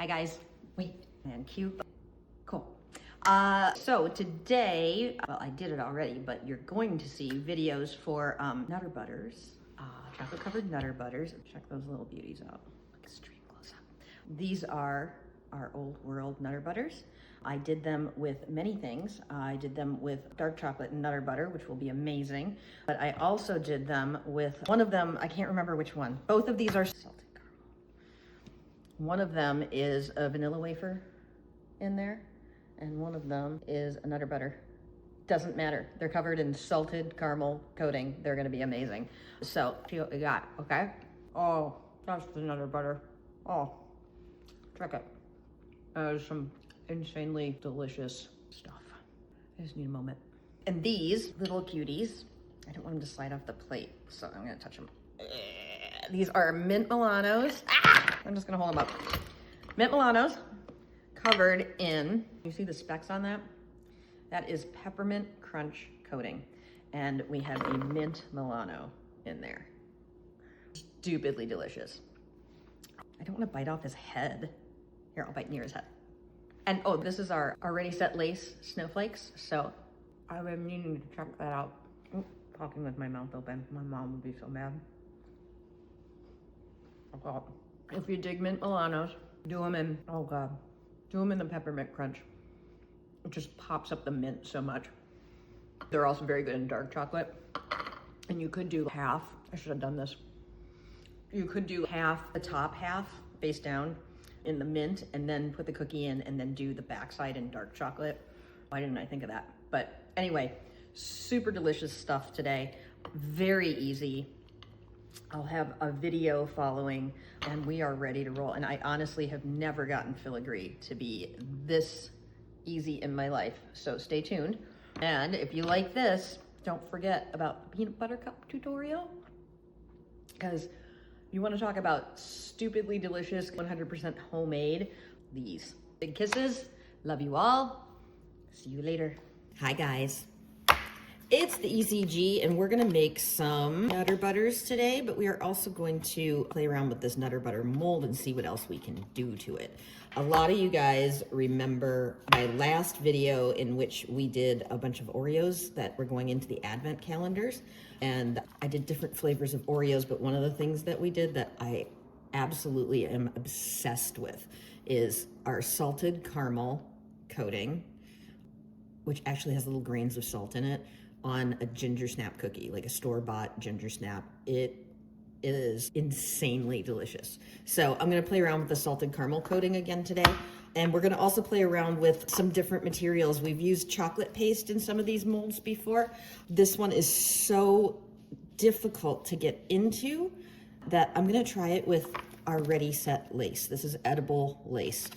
Hi guys, wait, and cute, cool. So today, well, I did it already, but you're going to see videos for Nutter Butters, chocolate covered Nutter Butters. Check those little beauties out, extreme close up. These are our old world Nutter Butters. I did them with many things. I did them with dark chocolate and Nutter Butter, which will be amazing. But I also did them with, one of them, I can't remember which one. Both of these are salted caramel. One of them is a vanilla wafer in there, and one of them is a Nutter Butter. Doesn't matter. They're covered in salted caramel coating. They're gonna be amazing. So, see what we got, okay? Oh, that's the Nutter Butter. Oh, check it. There's some insanely delicious stuff. I just need a moment. And these little cuties, I don't want them to slide off the plate, so I'm gonna touch them. These are mint Milanos. I'm just gonna hold them up. Mint Milanos covered in, you see the specks on that? That is peppermint crunch coating. And we have a mint Milano in there. Stupidly delicious. I don't wanna bite off his head. Here, I'll bite near his head. And oh, this is our already set lace snowflakes. So I've been meaning to check that out. Ooh, talking with my mouth open. My mom would be so mad. Oh God. If you dig mint Milanos, do them in, oh God, do them in the peppermint crunch. It just pops up the mint so much. They're also very good in dark chocolate. And you could do half, I should have done this. You could do half, the top half, face down, in the mint, and then put the cookie in and then do the backside in dark chocolate. Why didn't I think of that? But anyway, super delicious stuff today. Very easy. I'll have a video following and we are ready to roll. And I honestly have never gotten filigree to be this easy in my life. So stay tuned. And if you like this, don't forget about the peanut butter cup tutorial, because you want to talk about stupidly delicious, 100% homemade, these. Big kisses. Love you all. See you later. Hi guys. It's the ECG and we're gonna make some Nutter Butters today, but we are also going to play around with this Nutter Butter mold and see what else we can do to it. A lot of you guys remember my last video in which we did a bunch of Oreos that were going into the advent calendars. And I did different flavors of Oreos, but one of the things that we did that I absolutely am obsessed with is our salted caramel coating, which actually has little grains of salt in it, on a ginger snap cookie, like a store-bought ginger snap. It is insanely delicious. So I'm gonna play around with the salted caramel coating again today. And we're gonna also play around with some different materials. We've used chocolate paste in some of these molds before. This one is so difficult to get into that I'm gonna try it with our ready set lace. This is edible lace.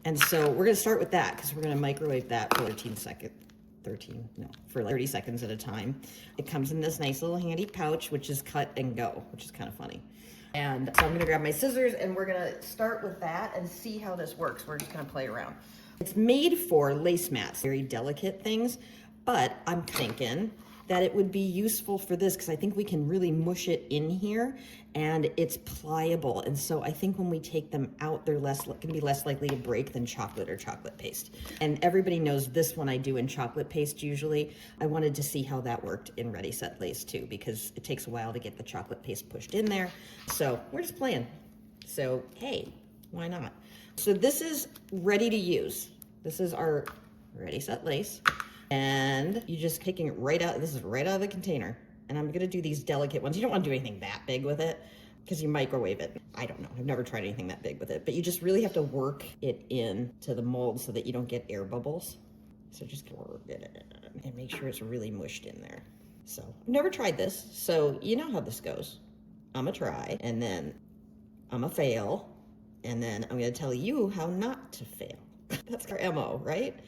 And so we're gonna start with that because we're gonna microwave that for 30 seconds at a time. It comes in this nice little handy pouch, which is cut and go, which is kind of funny. And so I'm gonna grab my scissors and we're gonna start with that and see how this works. We're just gonna play around. It's made for lace mats, very delicate things, but I'm thinking that it would be useful for this because I think we can really mush it in here and it's pliable. And so I think when we take them out, they're gonna be less likely to break than chocolate or chocolate paste. And everybody knows this one I do in chocolate paste usually. I wanted to see how that worked in Ready Set Lace too, because it takes a while to get the chocolate paste pushed in there. So we're just playing. So, hey, why not? So this is ready to use. This is our Ready Set Lace. And you're just taking it right out. This is right out of the container. And I'm gonna do these delicate ones. You don't wanna do anything that big with it because you microwave it. I don't know, I've never tried anything that big with it, but you just really have to work it in to the mold so that you don't get air bubbles. So just work it in and make sure it's really mushed in there. So I've never tried this, so you know how this goes. I'm gonna try, and then I'm gonna fail, and then I'm gonna tell you how not to fail. That's our MO, right?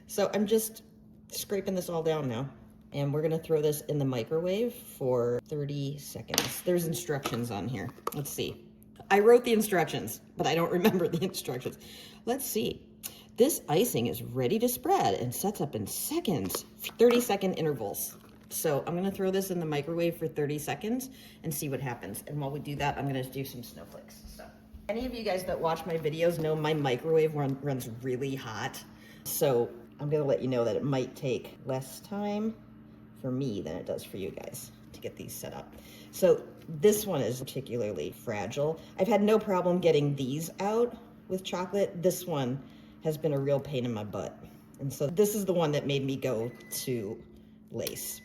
So I'm just scraping this all down now. And we're gonna throw this in the microwave for 30 seconds. There's instructions on here. Let's see. I wrote the instructions, but I don't remember the instructions. Let's see. This icing is ready to spread and sets up in seconds, 30-second intervals. So I'm gonna throw this in the microwave for 30 seconds and see what happens. And while we do that, I'm gonna do some snowflakes. So Any of you guys that watch my videos know my microwave runs really hot. So I'm gonna let you know that it might take less time for me than it does for you guys to get these set up. So this one is particularly fragile. I've had no problem getting these out with chocolate. This one has been a real pain in my butt. And so this is the one that made me go to lace.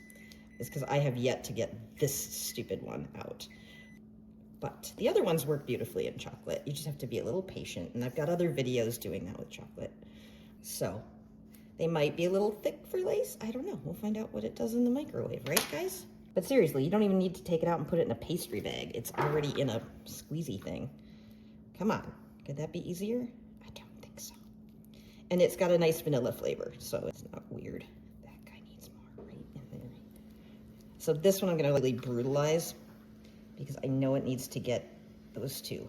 It's because I have yet to get this stupid one out. But the other ones work beautifully in chocolate. You just have to be a little patient. And I've got other videos doing that with chocolate. So they might be a little thick for lace. I don't know. We'll find out what it does in the microwave, right, guys? But seriously, you don't even need to take it out and put it in a pastry bag. It's already in a squeezy thing. Come on. Could that be easier? I don't think so. And it's got a nice vanilla flavor, so it's not weird. That guy needs more right in there. So this one I'm going to really brutalize, because I know it needs to get those two.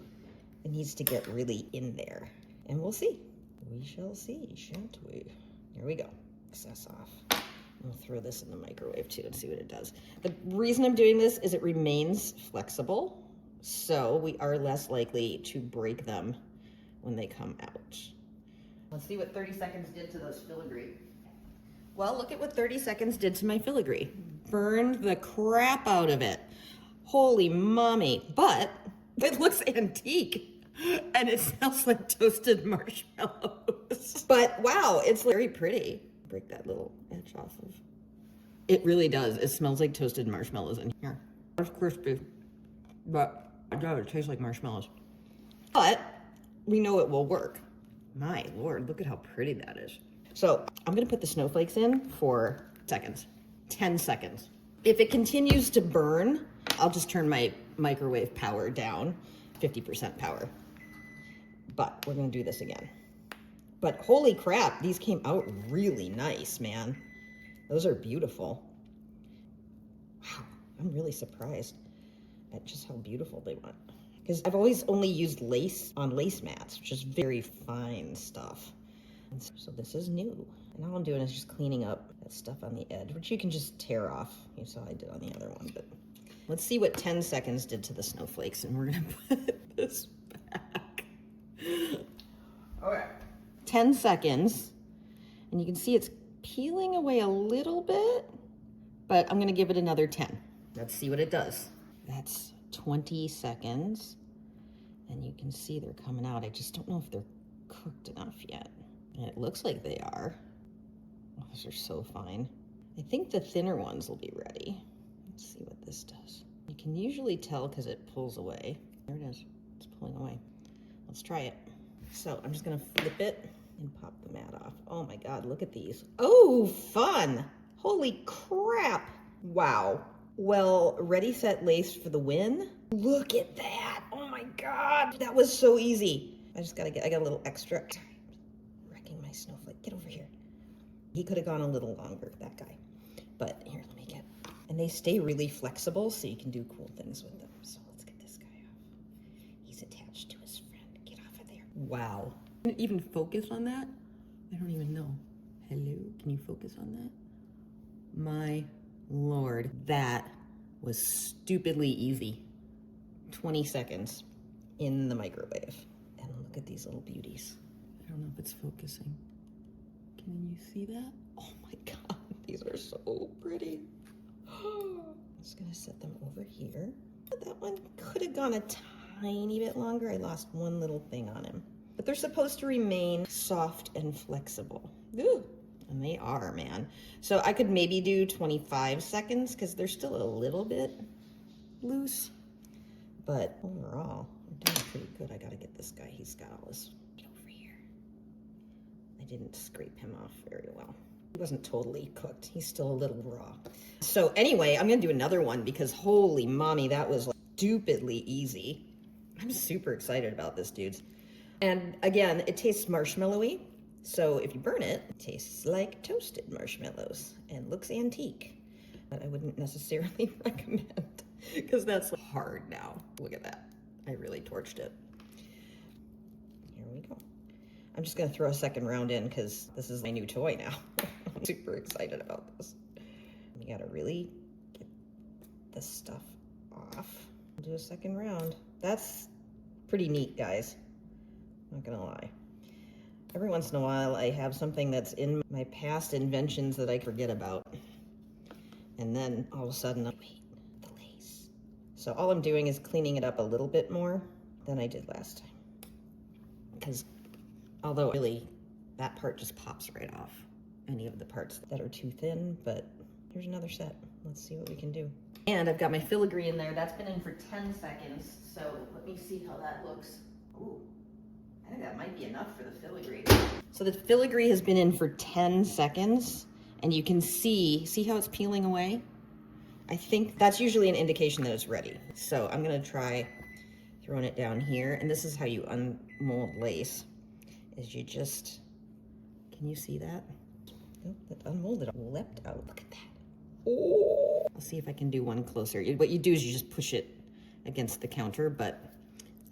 It needs to get really in there. And we'll see. We shall see, shan't we? Here we go. Excess off. We'll throw this in the microwave too and see what it does. The reason I'm doing this is it remains flexible, so we are less likely to break them when they come out. Let's see what 30 seconds did to those filigree. Well, look at what 30 seconds did to my filigree. Burned the crap out of it. Holy mommy, but it looks antique and it smells like toasted marshmallows. But wow, it's very pretty. Break that little edge off of. It really does. It smells like toasted marshmallows in here. It's crispy, but it does taste like marshmallows. But we know it will work. My Lord, look at how pretty that is. So I'm gonna put the snowflakes in for seconds, 10 seconds. If it continues to burn, I'll just turn my microwave power down, 50% power. But we're gonna do this again. But holy crap, these came out really nice, man. Those are beautiful. Wow, I'm really surprised at just how beautiful they went. Because I've always only used lace on lace mats, which is very fine stuff. And so this is new. And all I'm doing is just cleaning up that stuff on the edge, which you can just tear off. You saw I did on the other one, but let's see what 10 seconds did to the snowflakes, and we're gonna put this back. Okay. 10 seconds, and you can see it's peeling away a little bit, but I'm gonna give it another 10. Let's see what it does. That's 20 seconds, and you can see they're coming out. I just don't know if they're cooked enough yet. And it looks like they are. Oh, those are so fine. I think the thinner ones will be ready. Let's see what this does. You can usually tell because it pulls away. There it is. It's pulling away. Let's try it. So I'm just gonna flip it and pop the mat off. Oh my God, look at these. Oh, fun. Holy crap. Wow. Well, ready, set, lace for the win. Look at that. Oh my God. That was so easy. I got a little extra. Wrecking my snowflake. Get over here. He could have gone a little longer, that guy. But here, let me get, and they stay really flexible so you can do cool things with them. So let's get this guy off. He's attached to his friend. Get off of there. Wow. Can it even focus on that? I don't even know. Hello, can you focus on that? My Lord, that was stupidly easy. 20 seconds in the microwave. And look at these little beauties. I don't know if it's focusing. Can you see that? Oh my God, these are so pretty. I'm just gonna set them over here. That one could have gone a tiny bit longer. I lost one little thing on him. But they're supposed to remain soft and flexible. Ooh. And they are, man. So I could maybe do 25 seconds because they're still a little bit loose. But overall, I'm doing pretty good. I gotta get this guy. He's got all this. Get over here. I didn't scrape him off very well. He wasn't totally cooked. He's still a little raw. So anyway, I'm gonna do another one because holy mommy, that was like stupidly easy. I'm super excited about this, dudes. And again, it tastes marshmallowy. So if you burn it, it tastes like toasted marshmallows and looks antique. But I wouldn't necessarily recommend because that's hard now. Look at that. I really torched it. Here we go. I'm just gonna throw a second round in because this is my new toy now. I'm super excited about this. You gotta really get this stuff off. Do a second round. That's pretty neat, guys. Not gonna lie. Every once in a while, I have something that's in my past inventions that I forget about. And then all of a sudden, wait, the lace. So all I'm doing is cleaning it up a little bit more than I did last time. Because although really, that part just pops right off. Any of the parts that are too thin, but here's another set. Let's see what we can do. And I've got my filigree in there. That's been in for 10 seconds. So let me see how that looks. Ooh, I think that might be enough for the filigree. So the filigree has been in for 10 seconds and you can see how it's peeling away? I think that's usually an indication that it's ready. So I'm gonna try throwing it down here. And this is how you unmold lace, is you just, can you see that? Oh, that unmolded leapt out. Look at that. Oh, I'll see if I can do one closer. What you do is you just push it against the counter, but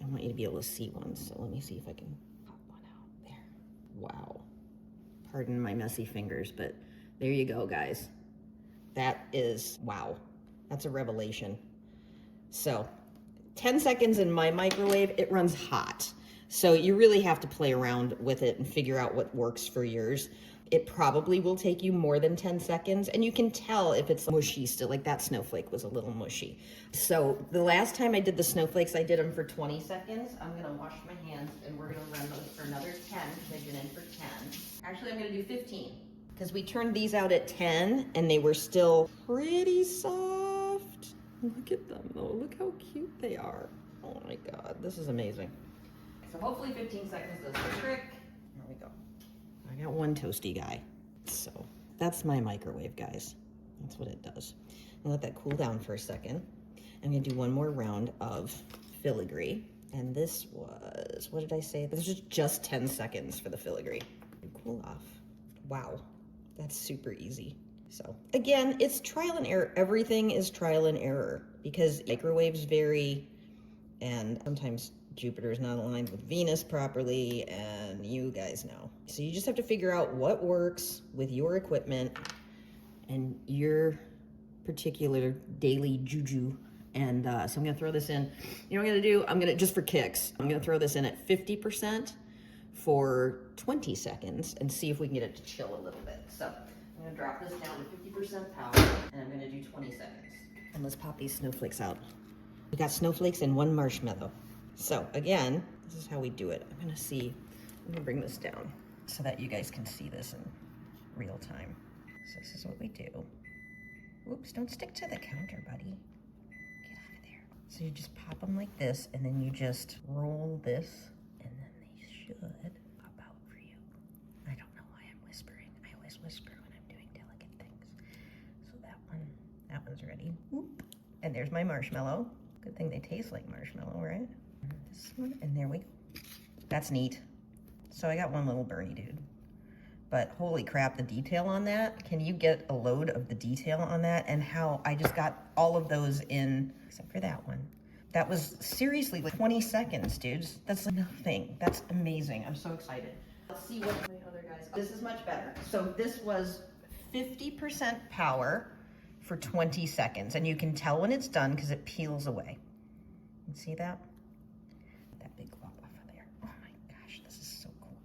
I want you to be able to see one. So let me see if I can pop one out there. Wow. Pardon my messy fingers, but there you go, guys. That is, wow. That's a revelation. So 10 seconds in my microwave, it runs hot. So you really have to play around with it and figure out what works for yours. It probably will take you more than 10 seconds, and you can tell if it's mushy still, like that snowflake was a little mushy. So the last time I did the snowflakes, I did them for 20 seconds. I'm gonna wash my hands and we're gonna run those for another 10, because they've been in for 10. Actually, I'm gonna do 15, because we turned these out at 10 and they were still pretty soft. Look at them though, look how cute they are. Oh my God, this is amazing. So hopefully 15 seconds does the trick. There we go. I got one toasty guy. So that's my microwave, guys. That's what it does. I'll let that cool down for a second. I'm gonna do one more round of filigree. And this was, what did I say? This was just 10 seconds for the filigree. Cool off. Wow, that's super easy. So again, it's trial and error. Everything is trial and error because microwaves vary and sometimes Jupiter's not aligned with Venus properly, and you guys know. So you just have to figure out what works with your equipment and your particular daily juju. And so I'm gonna throw this in. You know what I'm gonna do? I'm gonna, just for kicks, I'm gonna throw this in at 50% for 20 seconds and see if we can get it to chill a little bit. So I'm gonna drop this down to 50% power and I'm gonna do 20 seconds. And let's pop these snowflakes out. We got snowflakes and one marshmallow. So again, this is how we do it. I'm gonna bring this down so that you guys can see this in real time. So this is what we do. Oops, don't stick to the counter, buddy. Get out of there. So you just pop them like this, and then you just roll this, and then they should pop out for you. I don't know why I'm whispering. I always whisper when I'm doing delicate things. So that one's ready. Whoop. And there's my marshmallow. Good thing they taste like marshmallow, right? This one, and there we go. That's neat. So I got one little Bernie dude, but holy crap, the detail on that. Can you get a load of the detail on that and how I just got all of those in, except for that one. That was seriously like 20 seconds, dudes. That's nothing. That's amazing. I'm so excited. Let's see what the other guys, this is much better. So this was 50% power for 20 seconds. And you can tell when it's done because it peels away. You see that? That big glop off of there. Oh my gosh, this is so cool.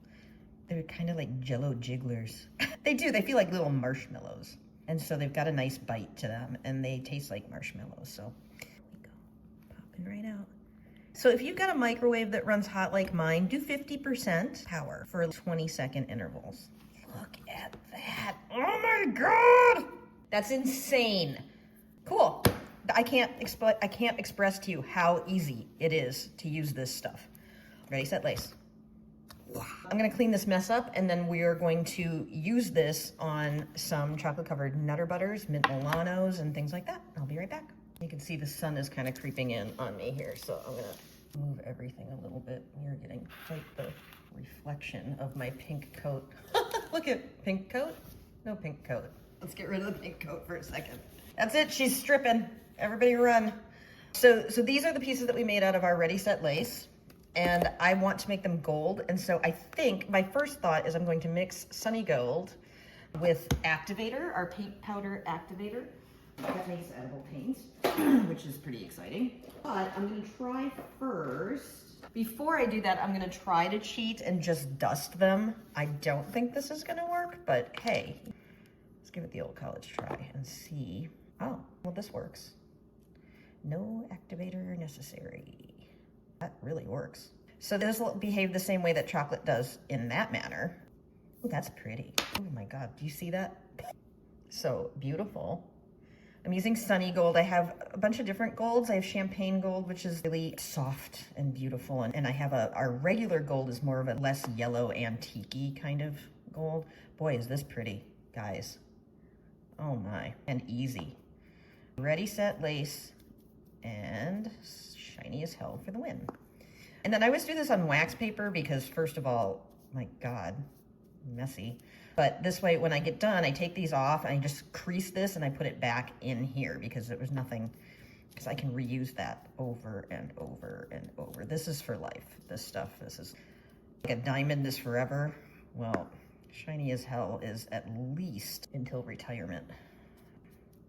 They're kind of like Jello jigglers. They do, they feel like little marshmallows. And so they've got a nice bite to them and they taste like marshmallows. So there we go, popping right out. So if you've got a microwave that runs hot like mine, do 50% power for 20-second intervals. Look at that. Oh my God. That's insane. Cool. I can't express to you how easy it is to use this stuff. Ready, set, lace. I'm gonna clean this mess up and then we are going to use this on some chocolate covered Nutter Butters, mint Milanos, and things like that. I'll be right back. You can see the sun is kind of creeping in on me here, so I'm gonna move everything a little bit. You're getting quite the reflection of my pink coat. Look at pink coat, no pink coat. Let's get rid of the pink coat for a second. That's it, she's stripping. Everybody run. So these are the pieces that we made out of our ready set lace. And I want to make them gold. And so I think my first thought is I'm going to mix Sunny Gold with activator, our paint powder activator. That makes edible paint, which is pretty exciting. But I'm gonna try first, Before I do that, I'm gonna try to cheat and just dust them. I don't think this is gonna work, but hey, let's give it the old college try and see. Oh, well, this works. No activator necessary. That really works. So this will behave the same way that chocolate does in that manner. Ooh, that's pretty. Oh my God, do you see that? So beautiful. I'm using Sunny Gold. I have a bunch of different golds. I have Champagne Gold, which is really soft and beautiful. And I have our regular gold is more of a less yellow antique-y kind of gold. Boy, is this pretty, guys. Oh my, and easy. Ready, set, lace, and shiny as hell for the win. And then I always do this on wax paper because first of all, my God, messy. But this way, when I get done, I take these off and I just crease this and I put it back in here because there was nothing, because I can reuse that over and over and over. This is for life, this stuff. This is like a diamond is forever. Well, shiny as hell is at least until retirement.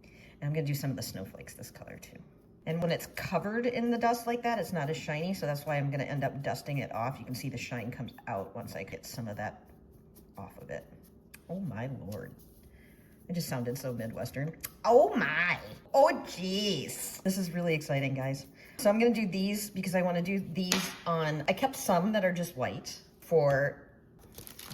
And I'm gonna do some of the snowflakes this color too. And when it's covered in the dust like that, it's not as shiny, so that's why I'm gonna end up dusting it off. You can see the shine comes out once I get some of that off of it. Oh my Lord. It just sounded so Midwestern. Oh my. Oh geez. This is really exciting, guys. So I'm gonna do these because I wanna do these on, I kept some that are just white for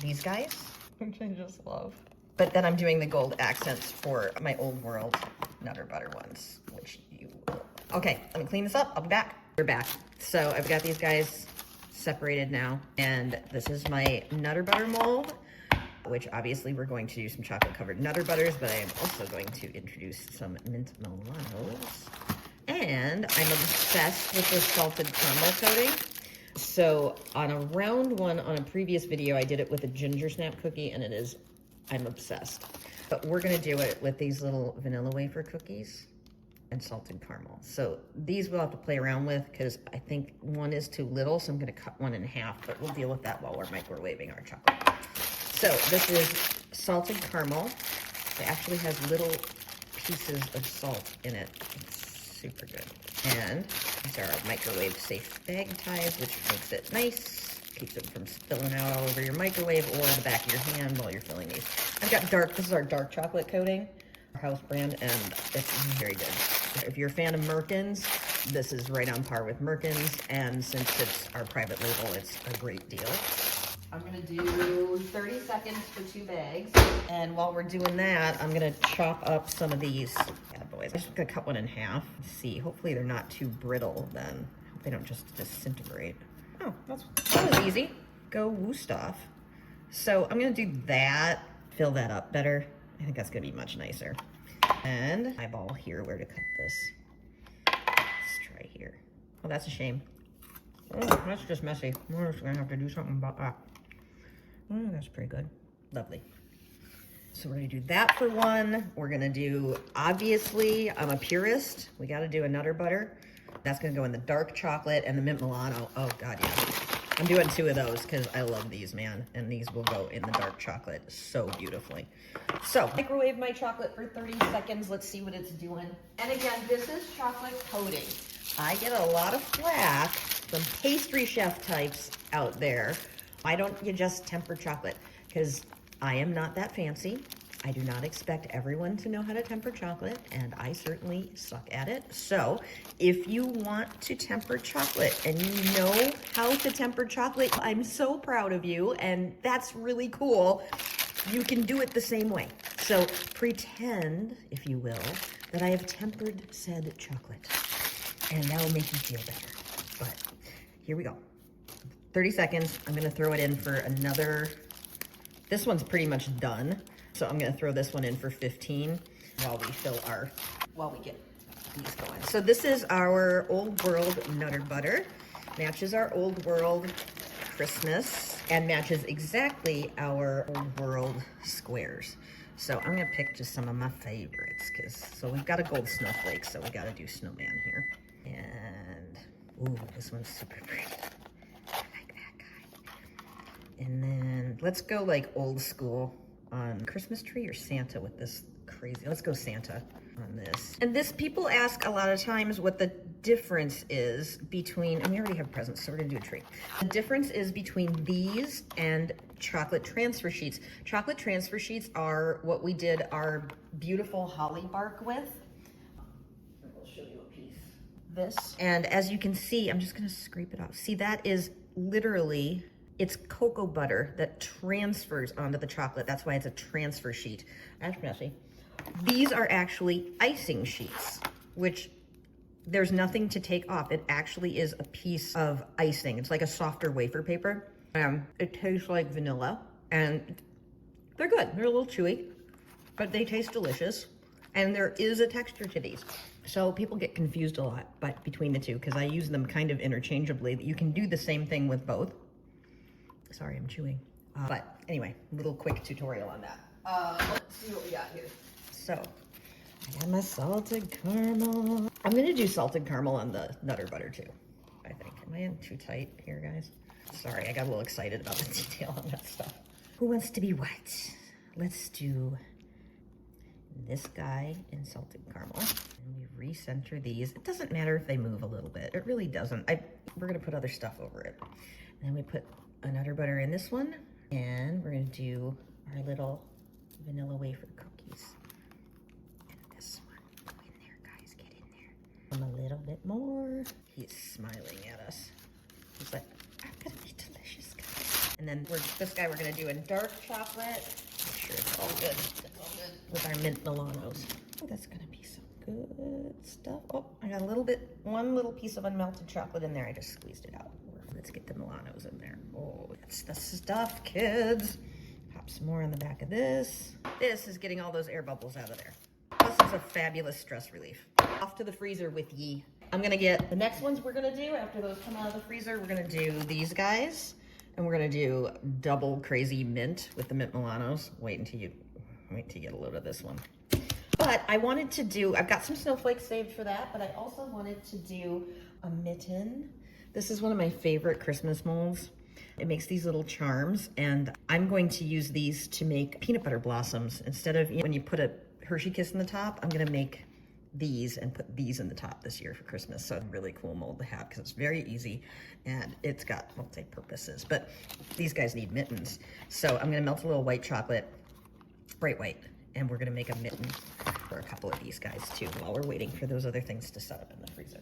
these guys, which I just love. But then I'm doing the gold accents for my Old World Nutter Butter ones, which you will. Okay, let me clean this up. I'll be back. We're back. So I've got these guys separated now. And this is my Nutter Butter mold, which obviously we're going to do some chocolate covered Nutter Butters, but I am also going to introduce some mint Milanos. And I'm obsessed with this salted caramel coating. So on a round one on a previous video, I did it with a ginger snap cookie and I'm obsessed. But we're gonna do it with these little vanilla wafer cookies and salted caramel. So these we'll have to play around with because I think one is too little, so I'm gonna cut one in half, but we'll deal with that while we're microwaving our chocolate. So this is salted caramel. It actually has little pieces of salt in it. It's super good. And these are our microwave safe bag ties, which makes it nice. Keeps it from spilling out all over your microwave or the back of your hand while you're filling these. I've got this is our dark chocolate coating, our house brand, and it's very good. If you're a fan of Merkins, this is right on par with Merkins, and since it's our private label, it's a great deal. I'm gonna do 30 seconds for 2 bags. And while we're doing that, I'm gonna chop up some of these bad boys. I'm just gonna cut one in half. Let's see, hopefully they're not too brittle then. Hope they don't just disintegrate. Oh, that was easy. Go Wusthof. So I'm gonna do that, fill that up better. I think that's gonna be much nicer. And eyeball here where to cut this. Let's try here. Oh, that's a shame. Oh, that's just messy. We're just gonna have to do something about that. Oh, that's pretty good. Lovely. So we're gonna do that for one. We're gonna do, obviously, I'm a purist. We gotta do a Nutter Butter. That's gonna go in the dark chocolate and the mint Milano. Oh God, yeah. I'm doing 2 of those because I love these, man. And these will go in the dark chocolate so beautifully. So, microwave my chocolate for 30 seconds. Let's see what it's doing. And again, this is chocolate coating. I get a lot of flack from pastry chef types out there. Why don't you just temper chocolate? Because I am not that fancy. I do not expect everyone to know how to temper chocolate, and I certainly suck at it. So if you want to temper chocolate and you know how to temper chocolate, I'm so proud of you, and that's really cool. You can do it the same way. So pretend, if you will, that I have tempered said chocolate, and that'll make you feel better. But here we go. 30 seconds. I'm gonna throw it in for another, this one's pretty much done. So I'm gonna throw this one in for 15 while we get these going. So this is our Old World Nutter Butter. Matches our Old World Christmas and matches exactly our Old World squares. So I'm gonna pick just some of my favorites so we've got a gold snowflake, so we gotta do snowman here. And, ooh, this one's super pretty. I like that guy. And then let's go like old school on Christmas tree or Santa with this crazy. Let's go Santa on this. And this, people ask a lot of times what the difference is between, and we already have presents, so we're gonna do a tree. The difference is between these and chocolate transfer sheets. Chocolate transfer sheets are what we did our beautiful holly bark with. I'll show you a piece. This, and as you can see, I'm just gonna scrape it off. See, that is literally, it's cocoa butter that transfers onto the chocolate. That's why it's a transfer sheet. That's messy. These are actually icing sheets, which there's nothing to take off. It actually is a piece of icing. It's like a softer wafer paper. It tastes like vanilla, and they're good. They're a little chewy, but they taste delicious. And there is a texture to these. So people get confused a lot but between the two, because I use them kind of interchangeably. You can do the same thing with both. Sorry, I'm chewing. But anyway, little quick tutorial on that. Let's see what we got here. So, I got my salted caramel. I'm gonna do salted caramel on the Nutter Butter too, I think. Am I in too tight here, guys? Sorry, I got a little excited about the detail on that stuff. Who wants to be what? Let's do this guy in salted caramel. And we recenter these. It doesn't matter if they move a little bit. It really doesn't. We're gonna put other stuff over it. And then we put a Nutter Butter in this one. And we're gonna do our little vanilla wafer cookies. A little bit more. He's smiling at us. He's like, I'm gonna be delicious, guys. And then this guy we're gonna do in dark chocolate. Make sure it's all good. It's all good with our mint Milanos. Oh, that's gonna be some good stuff. Oh, I got one little piece of unmelted chocolate in there. I just squeezed it out. Let's get the Milanos in there. Oh, that's the stuff, kids. Pop some more on the back of this. This is getting all those air bubbles out of there. Plus, it's a fabulous stress relief. Off to the freezer with ye. I'm gonna get the next ones we're gonna do after those come out of the freezer. We're gonna do these guys, and we're gonna do double crazy mint with the mint Milanos. Wait till you get a load of this one. But I wanted to do, I've got some snowflakes saved for that, but I also wanted to do a mitten. This is one of my favorite Christmas molds. It makes these little charms, and I'm going to use these to make peanut butter blossoms. Instead of, when you put a Hershey Kiss in the top, I'm gonna make these and put these in the top this year for Christmas. So a really cool mold to have because it's very easy and it's got multi-purposes. But these guys need mittens. So I'm gonna melt a little white chocolate, bright white, and we're gonna make a mitten for a couple of these guys too while we're waiting for those other things to set up in the freezer.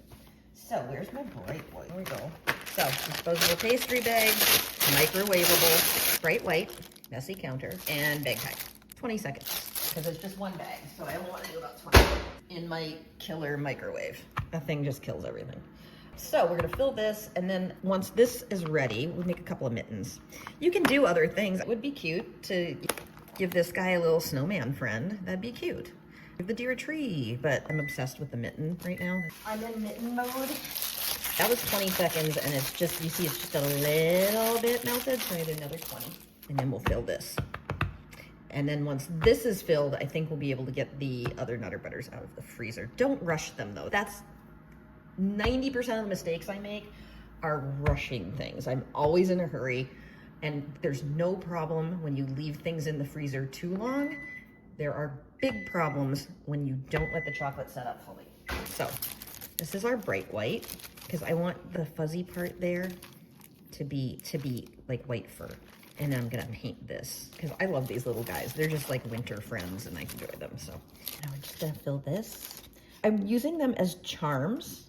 So where's my bright white? There we go. So disposable pastry bag, microwavable, bright white, messy counter, and bag tag. 20 seconds. Because it's just one bag, so I only want to do about 20 in my killer microwave. That thing just kills everything. So we're gonna fill this, and then once this is ready, we'll make a couple of mittens. You can do other things. It would be cute to give this guy a little snowman friend. That'd be cute. Give the deer a tree, but I'm obsessed with the mitten right now. I'm in mitten mode. That was 20 seconds, and it's just, you see it's just a little bit melted, so I did another 20. And then we'll fill this. And then once this is filled, I think we'll be able to get the other Nutter Butters out of the freezer. Don't rush them though. That's 90% of the mistakes I make are rushing things. I'm always in a hurry, and there's no problem when you leave things in the freezer too long. There are big problems when you don't let the chocolate set up fully. So this is our bright white, because I want the fuzzy part there to be like white fur. And then I'm gonna paint this, because I love these little guys. They're just like winter friends, and I enjoy them. So now we're just gonna fill this. I'm using them as charms,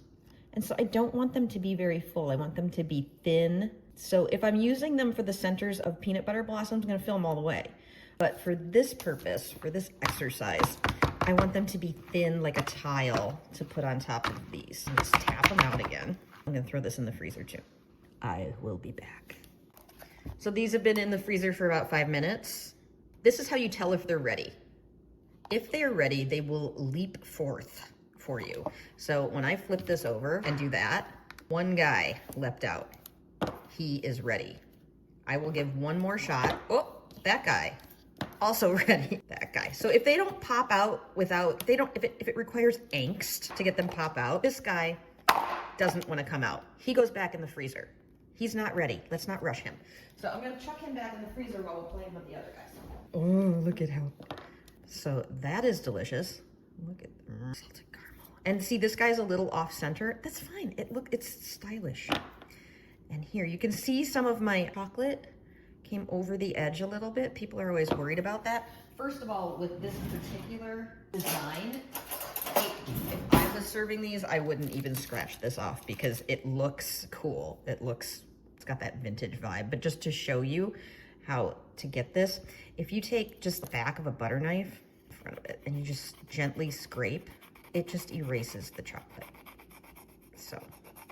and so I don't want them to be very full. I want them to be thin. So if I'm using them for the centers of peanut butter blossoms, I'm gonna fill them all the way. But for this purpose, for this exercise, I want them to be thin like a tile to put on top of these. Just tap them out again. I'm gonna throw this in the freezer too. I will be back. So these have been in the freezer for about 5 minutes. This is how you tell if they're ready. If they are ready, they will leap forth for you. So when I flip this over and do that, one guy leapt out. He is ready. I will give one more shot. Oh, that guy. Also ready. That guy. So if they don't pop out without, if it requires angst to get them pop out, this guy doesn't want to come out. He goes back in the freezer. He's not ready. Let's not rush him. So I'm gonna chuck him back in the freezer while we're playing with the other guys. Oh, look at how. So that is delicious. Look at salted caramel And see, this guy's a little off center. That's fine. It's stylish. And here you can see some of my chocolate came over the edge a little bit. People are always worried about that. First of all, with this particular design, if I was serving these, I wouldn't even scratch this off because it looks cool. It's got that vintage vibe. But just to show you how to get this, if you take just the back of a butter knife in front of it and you just gently scrape, it just erases the chocolate. So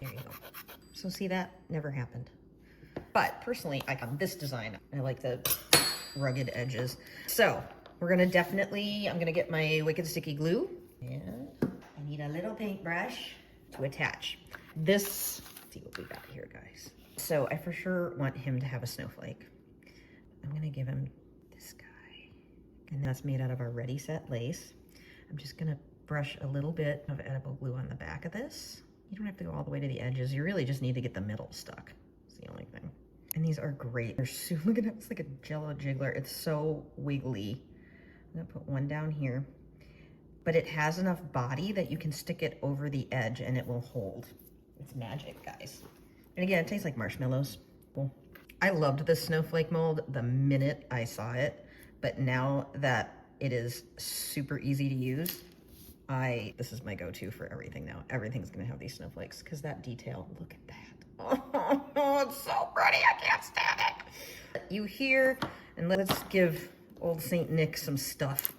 there you go. So see, that never happened. But personally, I got this design. I like the rugged edges. So we're gonna I'm gonna get my Wicked Sticky Glue. And I need a little paintbrush to attach. Let's see what we got here, guys. So I for sure want him to have a snowflake. I'm gonna give him this guy. And that's made out of our Ready Set lace. I'm just gonna brush a little bit of edible glue on the back of this. You don't have to go all the way to the edges. You really just need to get the middle stuck. It's the only thing. And these are great. They're so, look at it, it's like a Jello jiggler. It's so wiggly. I'm gonna put one down here, but it has enough body that you can stick it over the edge and it will hold. It's magic, guys. And again, it tastes like marshmallows. Cool. I loved this snowflake mold the minute I saw it, but now that it is super easy to use, this is my go-to for everything now. Everything's gonna have these snowflakes because that detail, look at that. Oh, it's so pretty, I can't stand it. You here, and let's give old Saint Nick some stuff.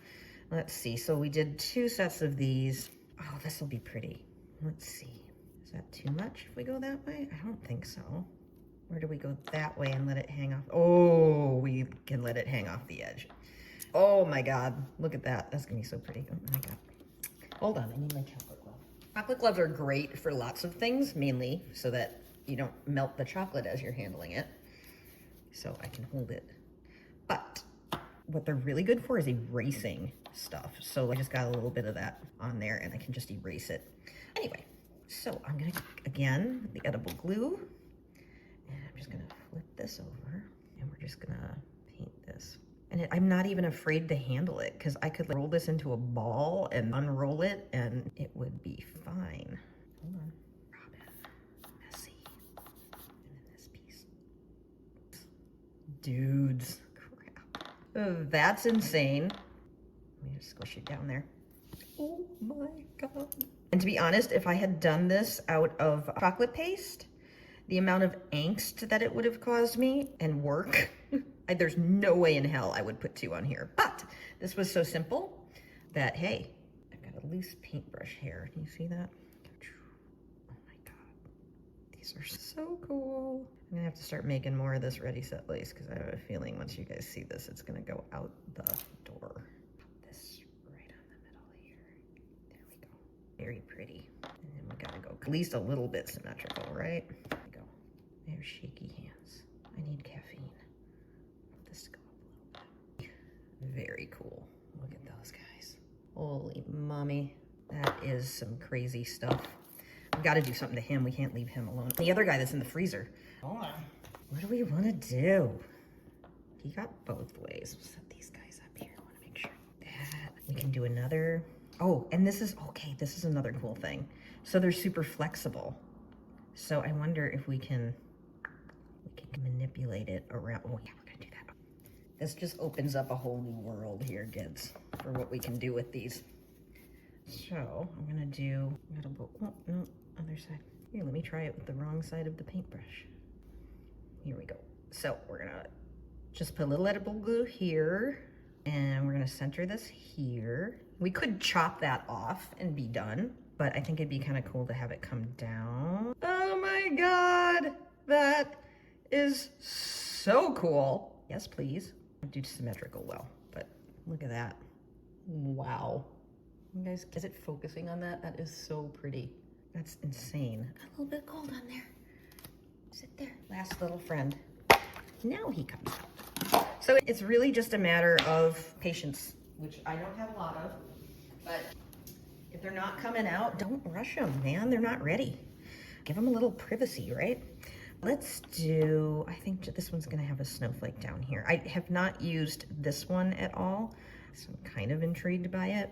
Let's see, so we did 2 sets of these. Oh, this will be pretty. Let's see, is that too much if we go that way? I don't think so. Or do we go that way and let it hang off? Oh, we can let it hang off the edge. Oh my God, look at that. That's gonna be so pretty. Oh my God. Hold on, I need my chocolate glove. Chocolate gloves are great for lots of things, mainly so that you don't melt the chocolate as you're handling it. So I can hold it. But what they're really good for is erasing stuff. So I just got a little bit of that on there and I can just erase it. Anyway, so I'm gonna, again, the edible glue, and I'm just gonna flip this over and we're just gonna paint this. And I'm not even afraid to handle it because I could roll this into a ball and unroll it and it would be fine. Hold on. Robin. Messy. And then this piece. Dudes. Crap. Oh, that's insane. Let me just squish it down there. Oh my God. And to be honest, if I had done this out of chocolate paste, the amount of angst that it would have caused me and work, there's no way in hell I would put 2 on here. But this was so simple that, hey, I've got a loose paintbrush here. Can you see that? Oh my God, these are so cool. I'm gonna have to start making more of this Ready Set lace because I have a feeling once you guys see this, it's gonna go out the door. Put this right on the middle here. There we go. Very pretty. And then we gotta go at least a little bit symmetrical, right? There we go. There's shaky hands. I need caffeine. This to go up a little bit. Very cool. Look at those guys. Holy mommy. That is some crazy stuff. We've got to do something to him. We can't leave him alone. The other guy that's in the freezer. Hold on. What do we want to do? He got both ways. We'll set these guys up here. I want to make sure that we can do another. Oh, and this is, okay, this is another cool thing. So they're super flexible. So I wonder if we can manipulate it around. Oh yeah, we're gonna do that. This just opens up a whole new world here, kids, for what we can do with these. So I'm gonna do, oh no, other side. Here, let me try it with the wrong side of the paintbrush. Here we go. So we're gonna just put a little edible glue here, and we're gonna center this here. We could chop that off and be done, but I think it'd be kind of cool to have it come down. Oh my God, that is so cool. Yes, please. Do symmetrical well, but look at that. Wow. You guys, is it focusing on that? That is so pretty. That's insane. A little bit of gold on there. Sit there. Last little friend. Now he comes out. So it's really just a matter of patience, which I don't have a lot of, but if they're not coming out, don't rush them, man. They're not ready. Give them a little privacy, right? Let's do, I think this one's gonna have a snowflake down here. I have not used this one at all, so I'm kind of intrigued by it,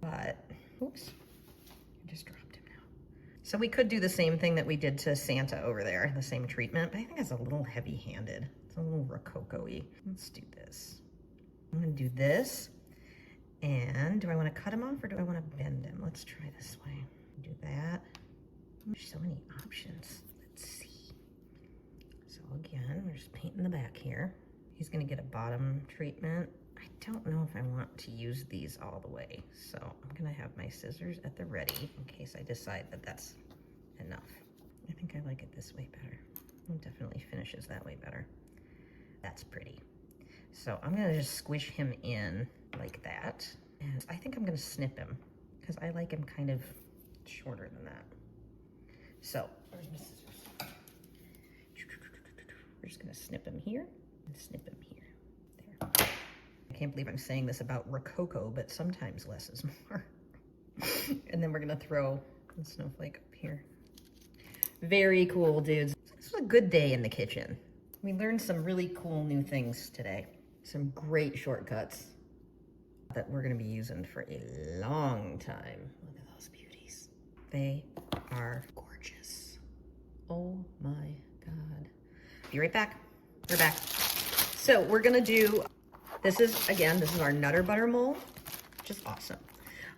but, oops. So we could do the same thing that we did to Santa over there, the same treatment, but I think it's a little heavy-handed. It's a little rococo-y. Let's do this. I'm gonna do this. And do I want to cut him off or do I want to bend him? Let's try this way. Do that. There's so many options. Let's see. So again, we're just painting the back here. He's gonna get a bottom treatment. I don't know if I want to use these all the way. So I'm gonna have my scissors at the ready in case I decide that that's enough. I think I like it this way better. It definitely finishes that way better. That's pretty. So I'm gonna just squish him in like that. And I think I'm gonna snip him because I like him kind of shorter than that. So, where's my scissors? We're just gonna snip him here and snip him here. There. I can't believe I'm saying this about rococo, but sometimes less is more. And then we're gonna throw the snowflake up here. Very cool, dudes. This was a good day in the kitchen. We learned some really cool new things today. Some great shortcuts that we're gonna be using for a long time. Look at those beauties. They are gorgeous. Oh my God. Be right back. We're back. So we're gonna do, this is our Nutter Butter mold, which is awesome.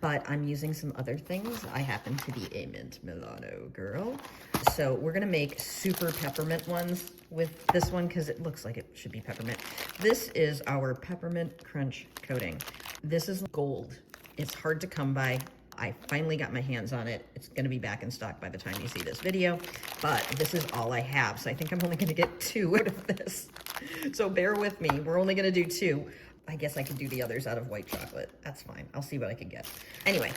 But I'm using some other things. I happen to be a mint Milano girl. So we're gonna make super peppermint ones with this one because it looks like it should be peppermint. This is our peppermint crunch coating. This is gold. It's hard to come by. I finally got my hands on it. It's gonna be back in stock by the time you see this video, but this is all I have. So I think I'm only gonna get 2 out of this. So bear with me, we're only gonna do 2. I guess I could do the others out of white chocolate. That's fine, I'll see what I can get. Anyway,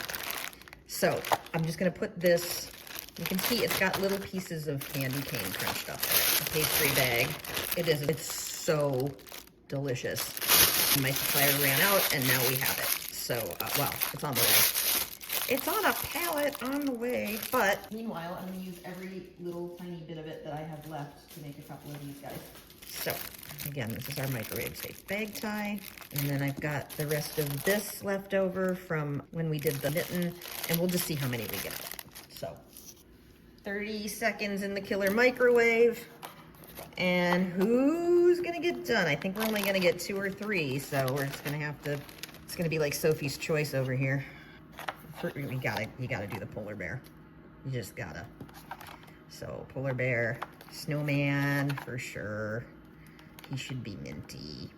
so I'm just gonna put this, you can see it's got little pieces of candy cane crunched up in it. A pastry bag. It's so delicious. My supplier ran out and now we have it. So, well, it's on the way. It's on a pallet on the way, but meanwhile, I'm gonna use every little tiny bit of it that I have left to make a couple of these guys. So, again, this is our microwave safe bag tie. And then I've got the rest of this left over from when we did the mitten, and we'll just see how many we get out. So, 30 seconds in the killer microwave. And who's gonna get done? I think we're only gonna get 2 or 3, so we're just gonna have to, it's gonna be like Sophie's Choice over here. You gotta do the polar bear. You just gotta. So polar bear, snowman for sure. He should be minty.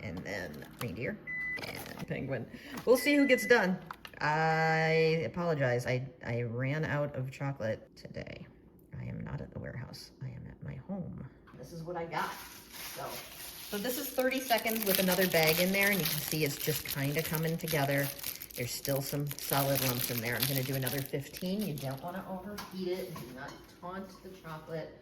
And then reindeer and penguin. We'll see who gets done. I apologize. I ran out of chocolate today. I am not at the warehouse. I am at my home. This is what I got. So this is 30 seconds with another bag in there, and you can see it's just kind of coming together. There's still some solid lumps in there. I'm gonna do another 15. You don't wanna overheat it. Do not taunt the chocolate.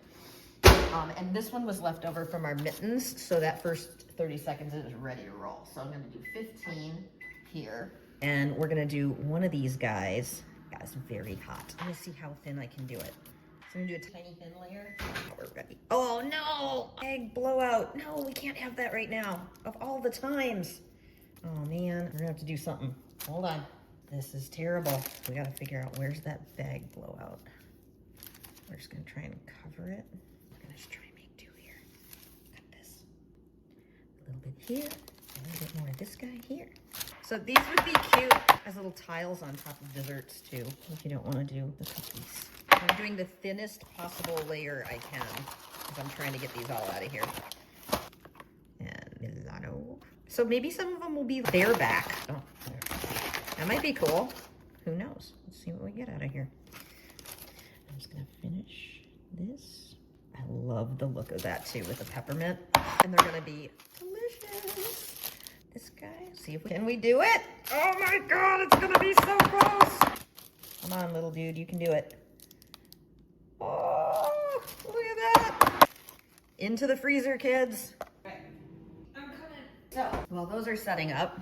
And this one was left over from our mittens, so that first 30 seconds is ready to roll. So I'm gonna do 15 here. And we're gonna do one of these guys. Guys, very hot. Let me see how thin I can do it. So I'm gonna do a tiny thin layer. We're ready. Oh no, egg blowout. No, we can't have that right now. Of all the times. Oh man, we're gonna have to do something. Hold on. This is terrible. We gotta figure out where's that bag blowout. We're just gonna try and cover it. We're gonna just try and make 2 here. Cut this. A little bit here, a little bit more of this guy here. So these would be cute as little tiles on top of desserts too, if you don't wanna do the cookies. I'm doing the thinnest possible layer I can, because I'm trying to get these all out of here. And Milano. So maybe some of them will be bareback. Oh, that might be cool. Who knows? Let's see what we get out of here. I'm just gonna finish this. I love the look of that too with the peppermint. And they're gonna be delicious. This guy, see if we can do it? Oh my God, it's gonna be so close. Come on, little dude, you can do it. Oh, look at that. Into the freezer, kids. Okay. I'm coming. So, while those are setting up,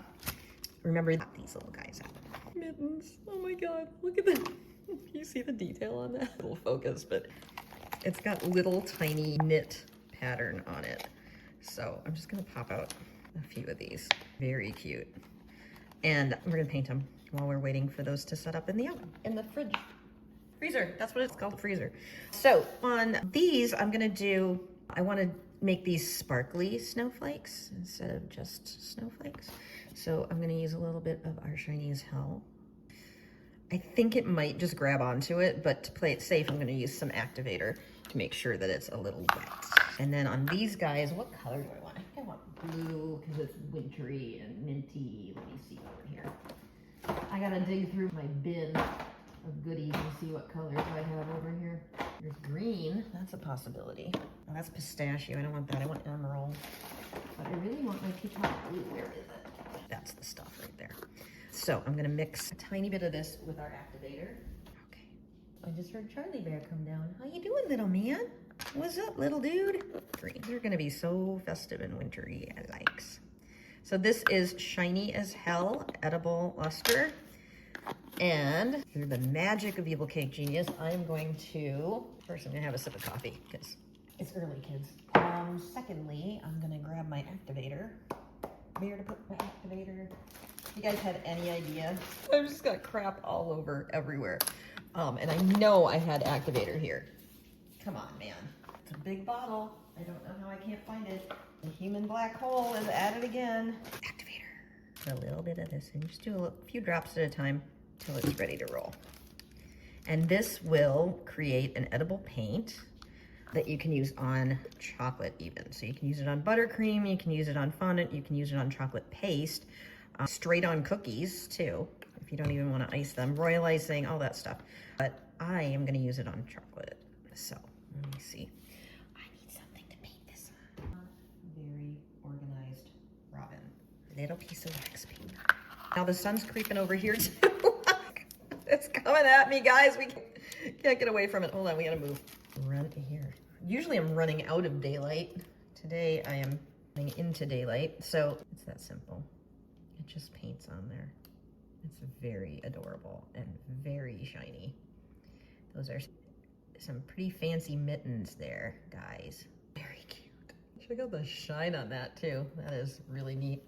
remember these little guys out. Mittens. Oh my God, look at that. You see the detail on that? It'll focus, but it's got little tiny knit pattern on it. So I'm just gonna pop out a few of these. Very cute. And we're gonna paint them while we're waiting for those to set up in the oven, in the fridge. Freezer, that's what it's called, freezer. So on these, I'm gonna do, I wanna make these sparkly snowflakes instead of just snowflakes. So I'm gonna use a little bit of our shiny as hell. I think it might just grab onto it, but to play it safe, I'm gonna use some activator to make sure that it's a little wet. And then on these guys, what color do I want? I think I want blue because it's wintry and minty. Let me see over here. I gotta dig through my bin of goodies and see what colors I have over here. There's green, that's a possibility. Oh, that's pistachio, I don't want that, I want emerald. But I really want my peacock blue, where is it? That's the stuff right there. So I'm gonna mix a tiny bit of this with our activator. Okay, I just heard Charlie Bear come down. How you doing, little man? What's up, little dude? Green, they're gonna be so festive and wintry, I likes. So this is Shiny as Hell Edible Luster. And through the magic of Evil Cake Genius, I'm going to, first I'm gonna have a sip of coffee because it's early, kids. Secondly, I'm gonna grab my activator. Where to put my activator? You guys had any idea? I've just got crap all over everywhere. And I know I had activator here. Come on, man. It's a big bottle. I don't know how I can't find it. The human black hole is at it again. Activator. A little bit of this and just do a few drops at a time till it's ready to roll. And this will create an edible paint that you can use on chocolate even. So you can use it on buttercream, you can use it on fondant, you can use it on chocolate paste, straight on cookies too, if you don't even want to ice them, royal icing, all that stuff. But I am going to use it on chocolate. So let me see. I need something to paint this on. Very organized Robin. Little piece of wax paper. Now the sun's creeping over here too. It's coming at me, guys. We can't get away from it. Hold on, we gotta move. Run here. Usually I'm running out of daylight. Today I am running into daylight. So it's that simple. It just paints on there. It's very adorable and very shiny. Those are some pretty fancy mittens there, guys. Very cute. Check out the shine on that too. That is really neat.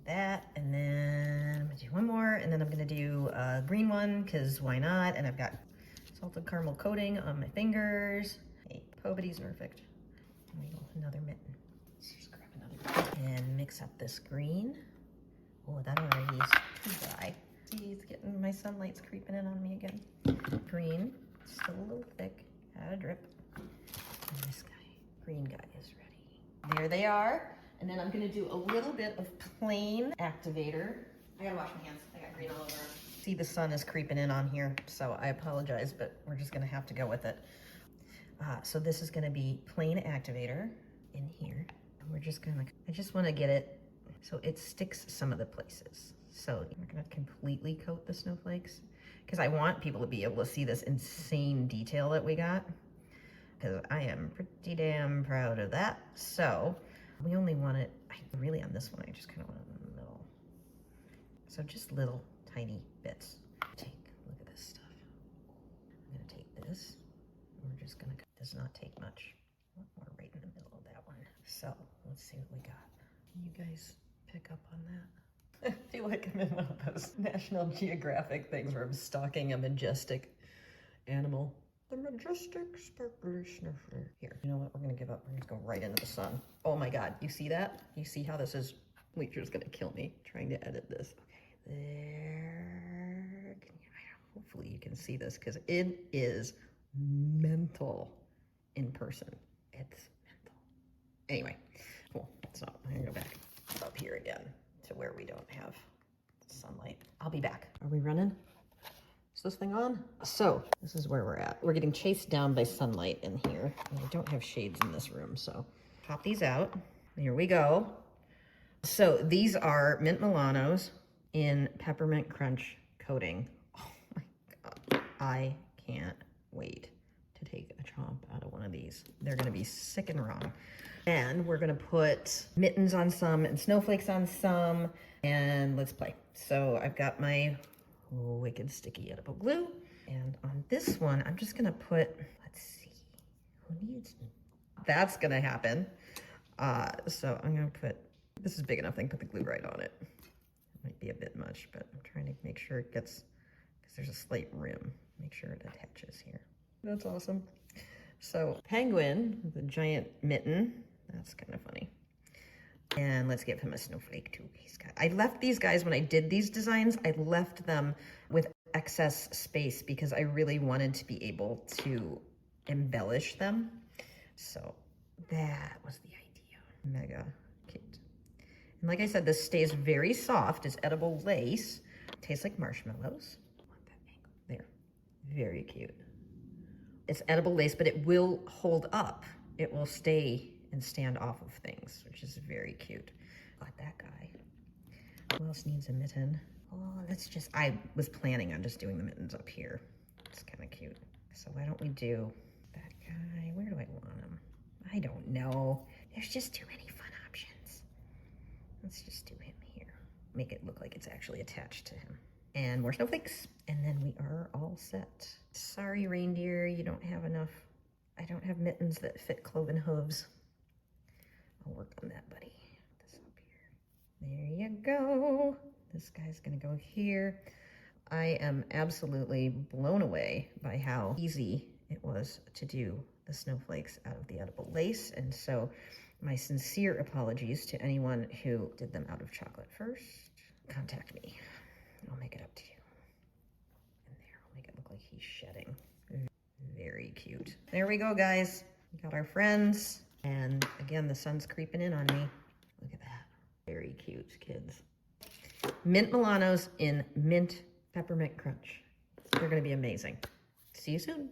That, and then I'm gonna do one more, and then I'm gonna do a green one, because why not? And I've got salted caramel coating on my fingers. Hey, Pobity's perfect. There we go, another mitten. Let's just grab another mitten and mix up this green. Oh, that already is too dry. See, it's getting, my sunlight's creeping in on me again. Green, still a little thick, add a drip. And this guy, green guy is ready. There they are. And then I'm gonna do a little bit of plain activator. I gotta wash my hands, I got green all over them. See, the sun is creeping in on here, so I apologize, but we're just gonna have to go with it. So this is gonna be plain activator in here. And we're just gonna, I just wanna get it so it sticks some of the places. So we're gonna completely coat the snowflakes because I want people to be able to see this insane detail that we got, because I am pretty damn proud of that. So we only want it, really on this one, I just kind of want it in the middle. So just little tiny bits. Look at this stuff. I'm gonna take this, and we're just gonna, does not take much. We're right in the middle of that one. So let's see what we got. Can you guys pick up on that? I feel like I'm in one of those National Geographic things where I'm stalking a majestic animal. The majestic sparkly sniffer. Here, you know what? We're gonna give up. We're gonna go right into the sun. Oh my God, you see that? You see how this is? Leacher's gonna kill me trying to edit this. Okay, there. Hopefully you can see this because it is mental in person. It's mental. Anyway, cool. So I'm gonna go back up here again to where we don't have sunlight. I'll be back. Are we running? Is this thing on? So this is where we're at. We're getting chased down by sunlight in here. And I don't have shades in this room, so pop these out. Here we go. So these are mint Milanos in peppermint crunch coating. Oh my God. I can't wait to take a chomp out of one of these. They're gonna be sick and wrong. And we're gonna put mittens on some and snowflakes on some, and let's play. So I've got my wicked sticky edible glue. And on this one, I'm just gonna put, let's see, who needs, that's gonna happen. So I'm gonna put, this is big enough, I can put the glue right on it. It might be a bit much, but I'm trying to make sure it gets, because there's a slight rim. make sure it attaches here. That's awesome. So penguin, the giant mitten, that's kind of funny. And let's give him a snowflake too. I left these guys, when I did these designs, I left them with excess space because I really wanted to be able to embellish them. So that was the idea. Mega cute. And like I said, this stays very soft. It's edible lace. Tastes like marshmallows. There, very cute. It's edible lace, but it will hold up. It will stay and stand off of things, which is very cute. Got that guy. Who else needs a mitten? Oh, that's just, I was planning on just doing the mittens up here. It's kind of cute. So why don't we do that guy? Where do I want him? I don't know. There's just too many fun options. Let's just do him here. Make it look like it's actually attached to him. And more snowflakes. And then we are all set. Sorry, reindeer, you don't have enough. I don't have mittens that fit cloven hooves. I'll work on that, buddy. Put this up here. There you go. This guy's gonna go here. I am absolutely blown away by how easy it was to do the snowflakes out of the edible lace. And so my sincere apologies to anyone who did them out of chocolate first. Contact me. I'll make it up to you. And there, I'll make it look like he's shedding. Very cute. There we go, guys. We got our friends. And again, the sun's creeping in on me. Look at that. Very cute, kids. Mint Milanos in mint peppermint crunch. They're gonna be amazing. See you soon.